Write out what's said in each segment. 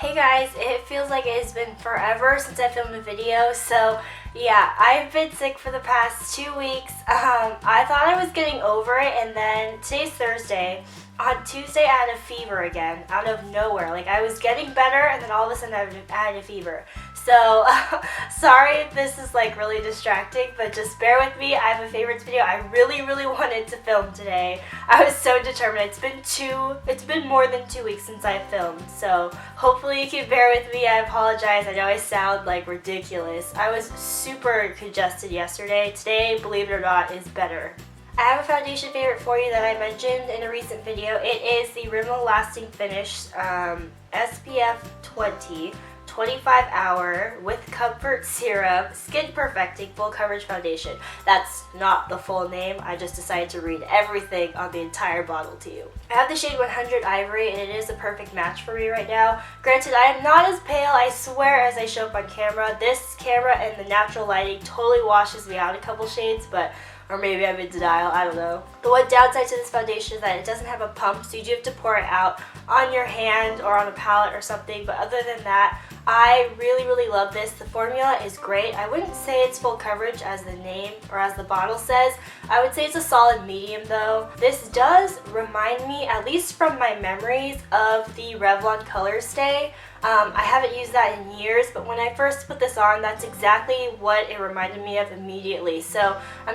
Hey guys, it feels like it has been forever since I filmed a video, so yeah, I've been sick for the past 2 weeks. I thought I was getting over it, and then today's Thursday. On Tuesday I had a fever again, out of nowhere. Like, I was getting better, and then all of a sudden I had a fever. So, sorry if this is like really distracting, but just bear with me. I have a favorites video I really wanted to film today. I was so determined. It's been more than 2 weeks since I filmed, so hopefully you can bear with me. I apologize. I know I sound like ridiculous. I was super congested yesterday. Today, believe it or not, is better. I have a foundation favorite for you that I mentioned in a recent video. It is the Rimmel Lasting Finish SPF 20 25 hour with comfort serum skin perfecting full coverage foundation. That's not the full name. I just decided to read everything on the entire bottle to you. I have the shade 100 Ivory, and it is a perfect match for me right now. Granted, I am not as pale, I swear, as I show up on camera. This camera and the natural lighting totally washes me out a couple shades, or maybe I'm in denial, I don't know. The one downside to this foundation is that it doesn't have a pump, so you do have to pour it out on your hand or on a palette or something, but other than that, I really love this. The formula is great. I wouldn't say it's full coverage as the name or as the bottle says. I would say it's a solid medium though. This does remind me, at least from my memories, of the Revlon Color Stay. I haven't used that in years, but when I first put this on, that's exactly what it reminded me of immediately. So I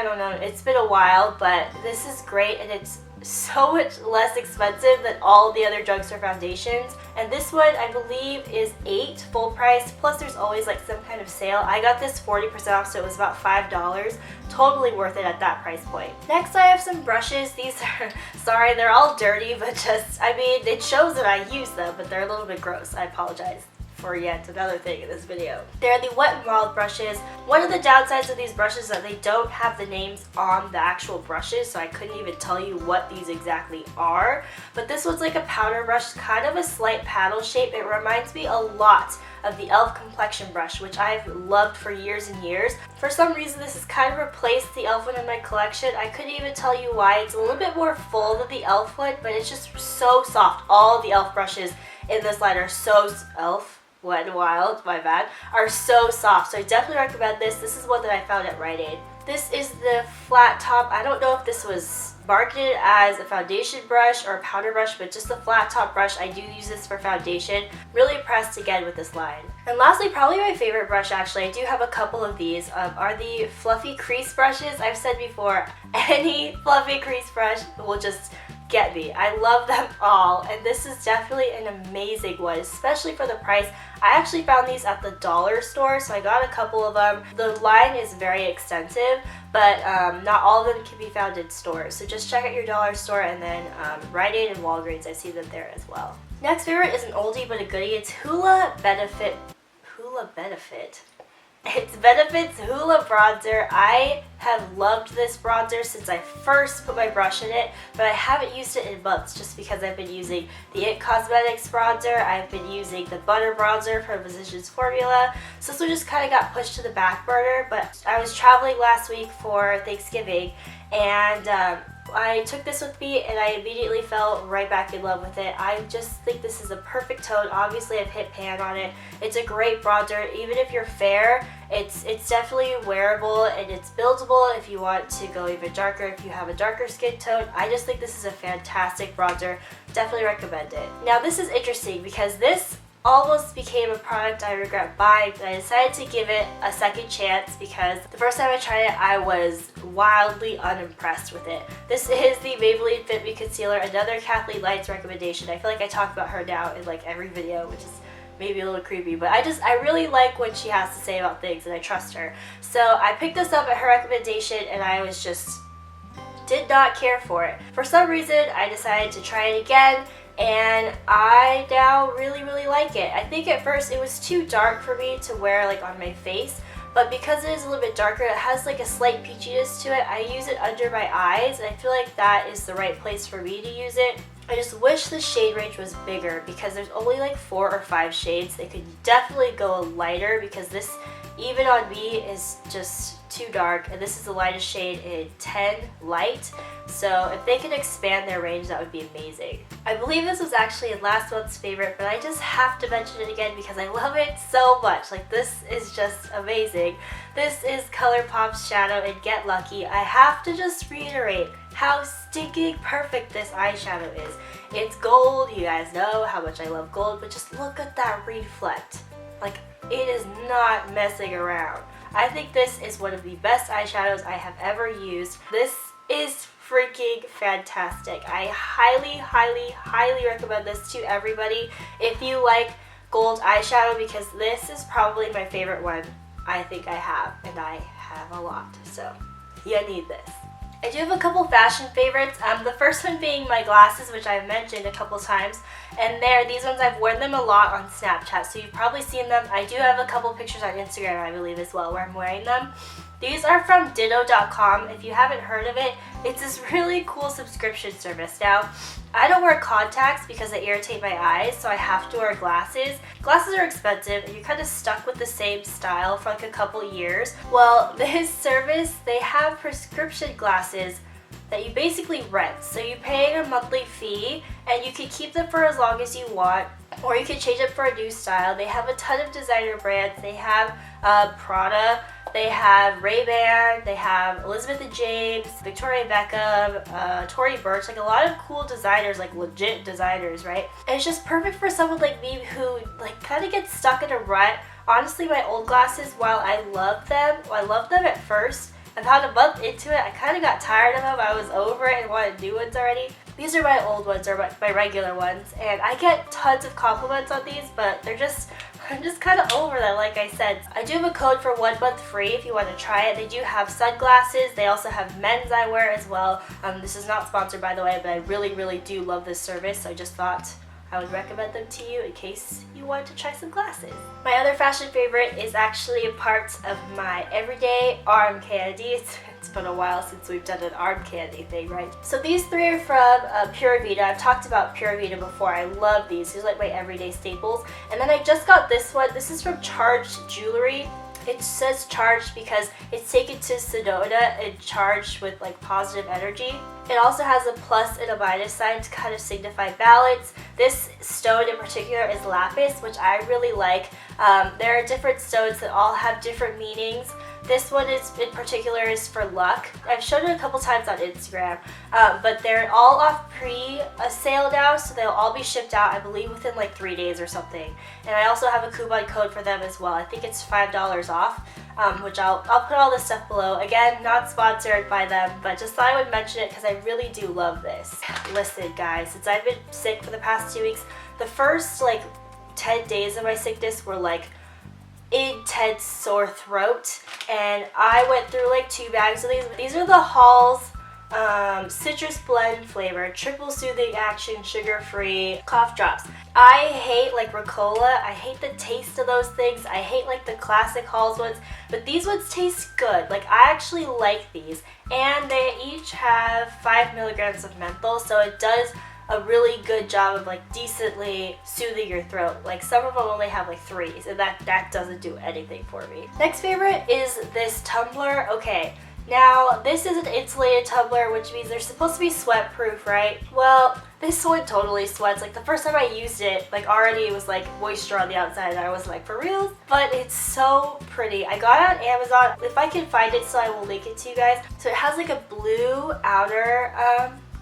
don't know, it's been a while, but this is great, and it's so much less expensive than all the other drugstore foundations. And this one, I believe, is $8 full price, plus there's always like some kind of sale. I got this 40% off, so it was about $5. Totally worth it at that price point. Next, I have some brushes. These are, sorry, they're all dirty, but it shows that I use them, but they're a little bit gross. I apologize for yet another thing in this video. They're the Wet n Wild brushes. One of the downsides of these brushes is that they don't have the names on the actual brushes, so I couldn't even tell you what these exactly are. But this one's like a powder brush, kind of a slight paddle shape. It reminds me a lot of the e.l.f. complexion brush, which I've loved for years and years. For some reason, this has kind of replaced the e.l.f. one in my collection. I couldn't even tell you why. It's a little bit more full than the e.l.f. one, but it's just so soft. All the e.l.f. brushes in this line are so e.l.f. Wet n Wild, my bad, are so soft. So I definitely recommend this. This is one that I found at Rite Aid. This is the flat top. I don't know if this was marketed as a foundation brush or a powder brush, but just a flat top brush. I do use this for foundation. Really impressed again with this line. And lastly, probably my favorite brush, actually, I do have a couple of these, are the fluffy crease brushes. I've said before, any fluffy crease brush will just get me. I love them all, and this is definitely an amazing one, especially for the price. I actually found these at the dollar store, so I got a couple of them. The line is very extensive, but not all of them can be found in stores, so just check out your dollar store, and then Rite Aid and Walgreens, I see them there as well. Next favorite is an oldie but a goodie. It's Hoola Benefit. It's Benefit's Hoola bronzer. I have loved this bronzer since I first put my brush in it, but I haven't used it in months just because I've been using the IT Cosmetics bronzer. I've been using the Butter bronzer from Physicians Formula, so this one just kind of got pushed to the back burner. But I was traveling last week for Thanksgiving, and I took this with me, and I immediately fell right back in love with it. I just think this is a perfect tone. Obviously, I've hit pan on it. It's a great bronzer. Even if you're fair, it's definitely wearable, and it's buildable if you want to go even darker, if you have a darker skin tone. I just think this is a fantastic bronzer. Definitely recommend it. Now, this is interesting because this almost became a product I regret buying, but I decided to give it a second chance because the first time I tried it, I was wildly unimpressed with it. This is the Maybelline Fit Me Concealer, another Kathleen Lights recommendation. I feel like I talk about her now in like every video, which is maybe a little creepy, but I really like what she has to say about things, and I trust her. So I picked this up at her recommendation, and I was just did not care for it. For some reason, I decided to try it again, and I now really like it. I think at first it was too dark for me to wear like on my face, but because it is a little bit darker, it has like a slight peachiness to it. I use it under my eyes, and I feel like that is the right place for me to use it. I just wish the shade range was bigger because there's only like 4 or 5 shades. They could definitely go lighter because this even on me is just too dark, and this is the lightest shade in 10 light, so if they could expand their range, that would be amazing. I believe this was actually in last month's favorite, but I just have to mention it again because I love it so much. Like, this is just amazing. This is Colourpop's Shadow in Get Lucky. I have to just reiterate how stinking perfect this eyeshadow is. It's gold, you guys know how much I love gold, but just look at that reflect. Like, it is not messing around. I think this is one of the best eyeshadows I have ever used. This is freaking fantastic. I highly, highly, highly recommend this to everybody if you like gold eyeshadow, because this is probably my favorite one I think I have, and I have a lot, so you need this. I do have a couple fashion favorites. The first one being my glasses, which I've mentioned a couple times. And these ones, I've worn them a lot on Snapchat, so you've probably seen them. I do have a couple pictures on Instagram, I believe, as well, where I'm wearing them. These are from Ditto.com. If you haven't heard of it, it's this really cool subscription service. Now, I don't wear contacts because they irritate my eyes, so I have to wear glasses. Glasses are expensive, and you're kind of stuck with the same style for like a couple years. Well, this service, they have prescription glasses that you basically rent. So you pay a monthly fee, and you can keep them for as long as you want, or you can change them for a new style. They have a ton of designer brands. They have Prada, they have Ray-Ban, they have Elizabeth and James, Victoria Beckham, Tory Burch, like a lot of cool designers, like legit designers, right? And it's just perfect for someone like me who like kind of gets stuck in a rut. Honestly, my old glasses, while I loved them at first, about a month into it, I kind of got tired of them. I was over it and wanted new ones already. These are my old ones, or my regular ones, and I get tons of compliments on these, but I'm just kind of over them, like I said. I do have a code for 1 month free if you want to try it. They do have sunglasses. They also have men's eyewear as well. This is not sponsored, by the way, but I really, really do love this service, so I just thought I would recommend them to you in case you want to try some glasses. My other fashion favorite is actually a part of my everyday arm candy. It's been a while since we've done an arm candy thing, right? So these three are from Pura Vida. I've talked about Pura Vida before. I love these. These are like my everyday staples. And then I just got this one. This is from Charged Jewelry. It says charged because it's taken to Sedona and charged with like positive energy. It also has a plus and a minus sign to kind of signify balance. This stone in particular is Lapis, which I really like. There are different stones that all have different meanings. This one is in particular is for luck. I've shown it a couple times on Instagram, but they're all off pre-sale now, so they'll all be shipped out, I believe, within like 3 days or something. And I also have a coupon code for them as well. I think it's $5 off, which I'll put all this stuff below. Again, not sponsored by them, but just thought I would mention it because I really do love this. Listen, guys, since I've been sick for the past 2 weeks, the first like 10 days of my sickness were like intense sore throat, and I went through like 2 bags of these. These are the Halls citrus blend flavor, triple soothing action, sugar-free cough drops. I hate like Ricola. I hate the taste of those things. I hate like the classic Halls ones, but these ones taste good. Like, I actually like these, and they each have 5 milligrams of menthol, so it does a really good job of like decently soothing your throat. Like, some of them only have like 3, and that doesn't do anything for me. Next favorite is this tumbler. Okay, now this is an insulated tumbler, which means they're supposed to be sweat proof, right? Well, this one totally sweats. Like, the first time I used it, like already it was like moisture on the outside, and I was like, for real? But it's so pretty. I got it on Amazon. If I can find it, so I will link it to you guys. So it has like a blue outer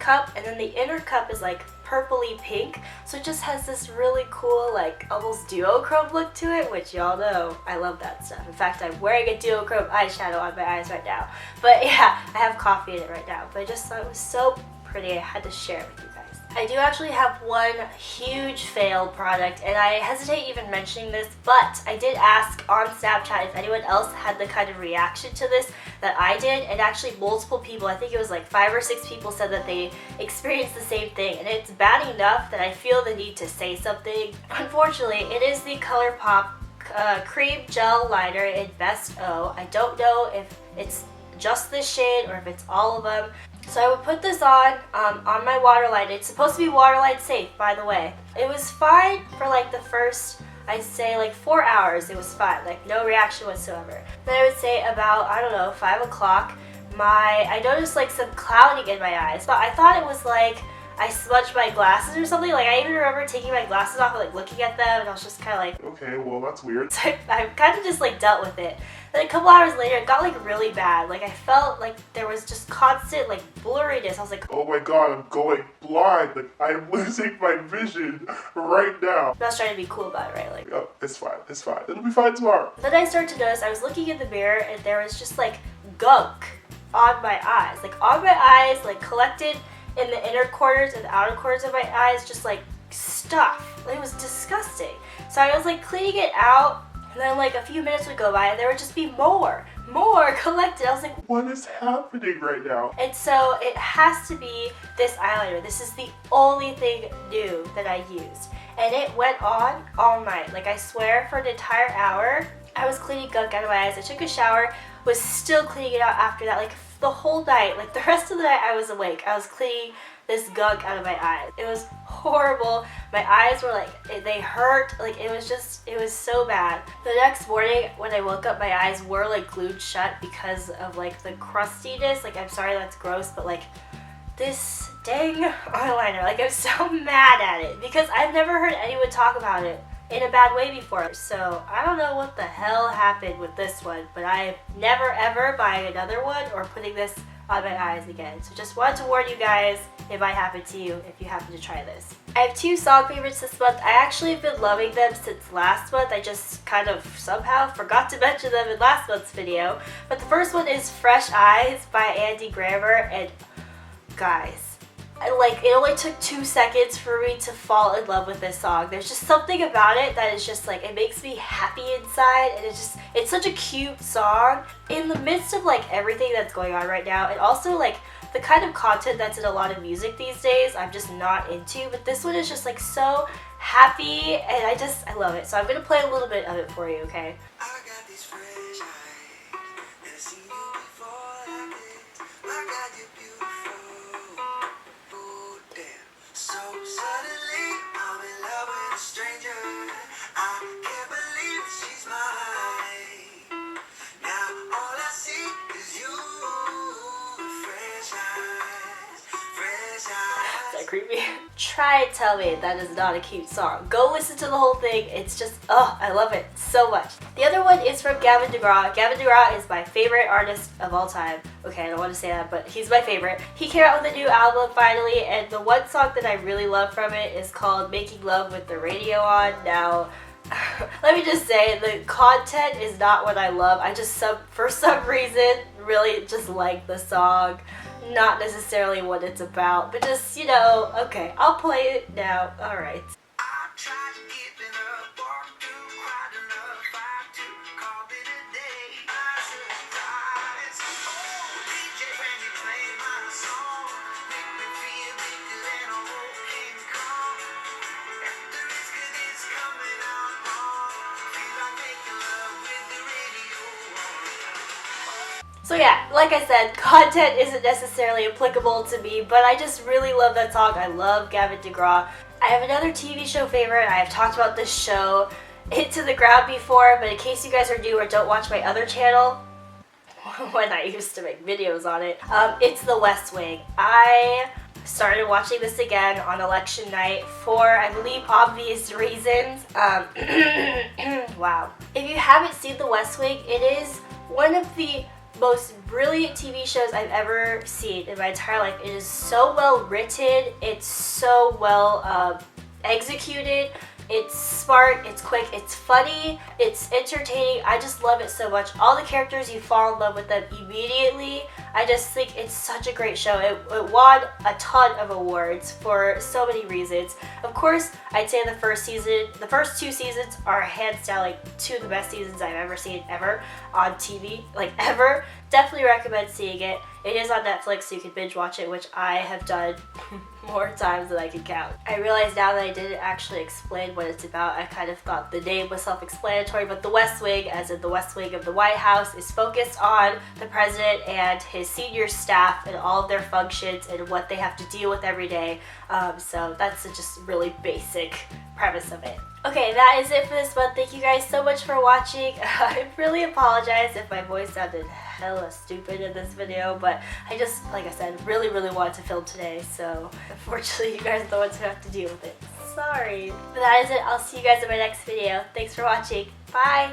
cup, and then the inner cup is like purpley pink, so it just has this really cool like almost duochrome look to it, which y'all know I love that stuff. In fact, I'm wearing a duochrome eyeshadow on my eyes right now, but yeah, I have coffee in it right now, but I just thought it was so pretty. I had to share it with you guys. I do actually have one huge failed product, and I hesitate even mentioning this, but I did ask on Snapchat if anyone else had the kind of reaction to this that I did, and actually multiple people, I think it was like 5 or 6 people, said that they experienced the same thing, and it's bad enough that I feel the need to say something. Unfortunately, it is the Colourpop Cream Gel Liner in Best O. I don't know if it's just this shade or if it's all of them. So I would put this on my waterline. It's supposed to be waterline safe, by the way. It was fine for like the first I'd say like 4 hours, it was fine, like no reaction whatsoever. Then I would say about, I don't know, 5 o'clock, I noticed like some clouding in my eyes, but I thought it was like I smudged my glasses or something. Like I even remember taking my glasses off and like looking at them, and I was just kind of like, okay, well that's weird. So I kind of just like dealt with it. Then a couple hours later, it got like really bad. Like I felt like there was just constant like blurriness. I was like, oh my god, I'm going blind. Like I'm losing my vision right now. I was trying to be cool about it, right? Like, oh, it's fine, it's fine. It'll be fine tomorrow. Then I started to notice I was looking in the mirror and there was just like gunk on my eyes. Like on my eyes, like collected in the inner corners and the outer corners of my eyes, just like stuff. It was disgusting. So I was like cleaning it out, and then like a few minutes would go by and there would just be more collected. I was like, what is happening right now? And so it has to be this eyeliner. This is the only thing new that I used. And it went on all night. Like I swear, for an entire hour, I was cleaning gunk out of my eyes. I took a shower, was still cleaning it out after that. Like the whole night, like the rest of the night I was awake. I was cleaning this gunk out of my eyes. It was horrible. My eyes were like, they hurt. Like it was so bad. The next morning when I woke up, my eyes were like glued shut because of like the crustiness. Like I'm sorry that's gross, but like this dang eyeliner, like I'm so mad at it because I've never heard anyone talk about it in a bad way before. So I don't know what the hell happened with this one, but I'm never ever buying another one or putting this on my eyes again. So just wanted to warn you guys, it might happen to you if you happen to try this. I have 2 song favorites this month. I actually have been loving them since last month. I just kind of somehow forgot to mention them in last month's video. But the first one is Fresh Eyes by Andy Grammer, and guys, like it only took 2 seconds for me to fall in love with this song. There's just something about it that is just like, it makes me happy inside, and it's such a cute song in the midst of like everything that's going on right now, and also like the kind of content that's in a lot of music these days I'm just not into, but this one is just like so happy, and I love it. So I'm gonna play a little bit of it for you, okay? I got these fresh eyes, never seen you before like this. I got you beautiful. Oh damn. So suddenly I'm in love with a stranger. I can't believe she's mine. Now all I see is you. Fresh eyes, fresh eyes. Is that creepy? Try and tell me that is not a cute song. Go listen to the whole thing. It's just, oh, I love it so much. The other one is from Gavin DeGraw. Gavin DeGraw is my favorite artist of all time. Okay, I don't want to say that, but he's my favorite. He came out with a new album finally, and the one song that I really love from it is called Making Love with the Radio On. Now, let me just say, the content is not what I love. I just, for some reason, really just like the song. Not necessarily what it's about, but just, you know, okay, I'll play it now. Alright. I tried to keep it up, walk through, cried enough, fight to call it a day. I surprise. Oh, DJ, when you play my song, make me feel bigger than a whole King Kong. The risk of this coming out wrong. Feel like making love with the radio on. So yeah, like I said, content isn't necessarily applicable to me, but I just really love that song. I love Gavin DeGraw. I have another TV show favorite. I have talked about this show Into the Ground before, but in case you guys are new or don't watch my other channel, when I used to make videos on it, it's The West Wing. I started watching this again on election night for, I believe, obvious reasons. Wow. If you haven't seen The West Wing, it is one of the most brilliant TV shows I've ever seen in my entire life. It is so well written, it's so well executed, it's smart, it's quick, it's funny, it's entertaining. I just love it so much. All the characters, you fall in love with them immediately. I just think it's such a great show. It won a ton of awards for so many reasons. Of course, I'd say the first 2 seasons are hands down like 2 of the best seasons I've ever seen ever on TV, like ever. Definitely recommend seeing it. It is on Netflix, so you can binge watch it, which I have done more times than I can count. I realize now that I didn't actually explain what it's about. I kind of thought the name was self-explanatory, but The West Wing, as in the West Wing of the White House, is focused on the president and his senior staff and all of their functions and what they have to deal with every day. So that's just really basic premise of it. Okay, that is it for this month. Thank you guys so much for watching. I really apologize if my voice sounded hella stupid in this video, but I just, like I said, really wanted to film today, so unfortunately you guys are the ones who have to deal with it. Sorry. But that is it. I'll see you guys in my next video. Thanks for watching. Bye!